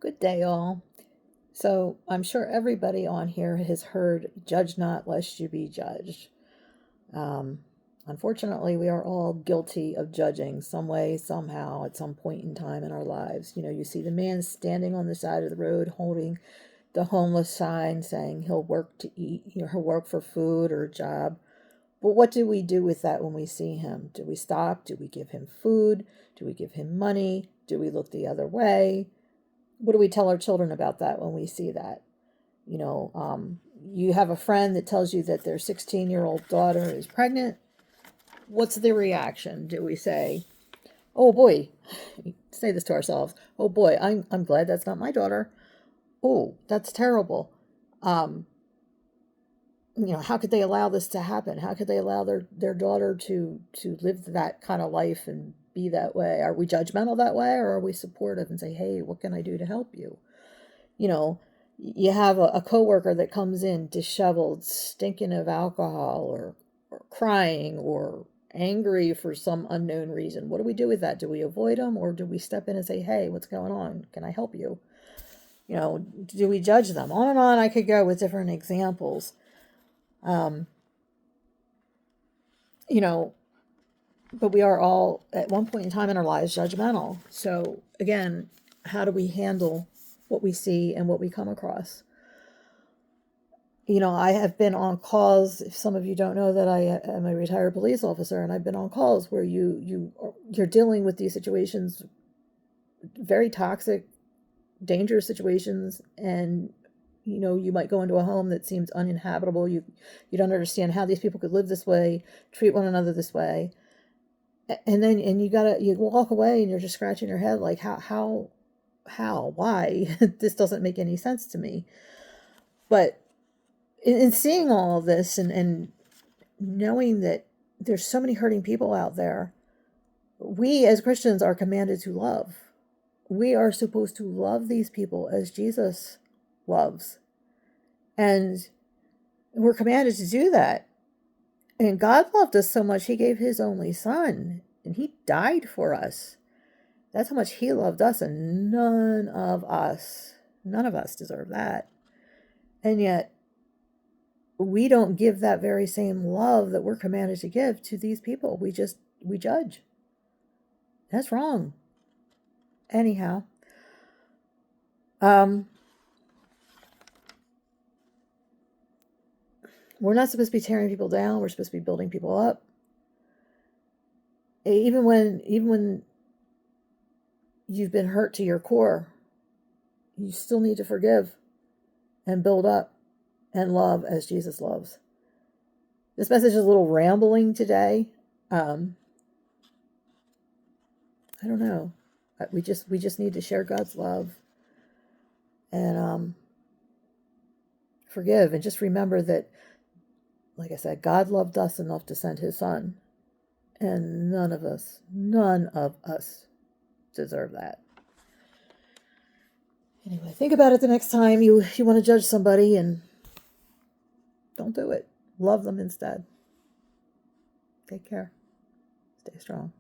Good day, all. So, I'm sure everybody on here has heard, judge not lest you be judged. Um, Unfortunately, we are all guilty of judging some way, somehow, at some point in time in our lives. You see the man standing on the side of the road holding the homeless sign saying he'll work to eat, he'll work for food or a job. But what do we do with that when we see him? Do we stop? Do we give him food? Do we give him money? Do we look the other way? What do we tell our children about that when we see that? You have a friend that tells you that their 16-year-old daughter is pregnant. What's the reaction? Do we say, oh boy, say this to ourselves, oh boy, I'm glad that's not my daughter. Oh, that's terrible. How could they allow this to happen? How could they allow their daughter to live that kind of life and be that way? Are we judgmental that way, or are we supportive and say, hey, what can I do to help you? You have a coworker that comes in disheveled, stinking of alcohol, or crying, or angry for some unknown reason. What do we do with that? Do we avoid them, or do we step in and say, hey, what's going on? Can I help you? Do we judge them? On and on I could go with different examples. But we are all, at one point in time in our lives, judgmental. So, again, how do we handle what we see and what we come across? I have been on calls. If some of you don't know that I am a retired police officer, and I've been on calls where you're dealing with these situations, very toxic, dangerous situations, and you might go into a home that seems uninhabitable. You don't understand how these people could live this way, treat one another this way, and then you walk away and you're just scratching your head like how why this doesn't make any sense to me. But in seeing all of this and knowing that there's so many hurting people out there, we as Christians are commanded to love. We are supposed to love these people as Jesus loves. And we're commanded to do that. And God loved us so much, he gave his only son, and he died for us. That's how much he loved us, and none of us deserve that. And yet, we don't give that very same love that we're commanded to give to these people. We judge. That's wrong. Anyhow, we're not supposed to be tearing people down. We're supposed to be building people up. Even when you've been hurt to your core, you still need to forgive and build up and love as Jesus loves. This message is a little rambling today. I don't know. We just need to share God's love and forgive, and just remember that, like I said, God loved us enough to send his son, and none of us deserve that. Anyway, think about it the next time you want to judge somebody, and don't do it. Love them instead. Take care. Stay strong.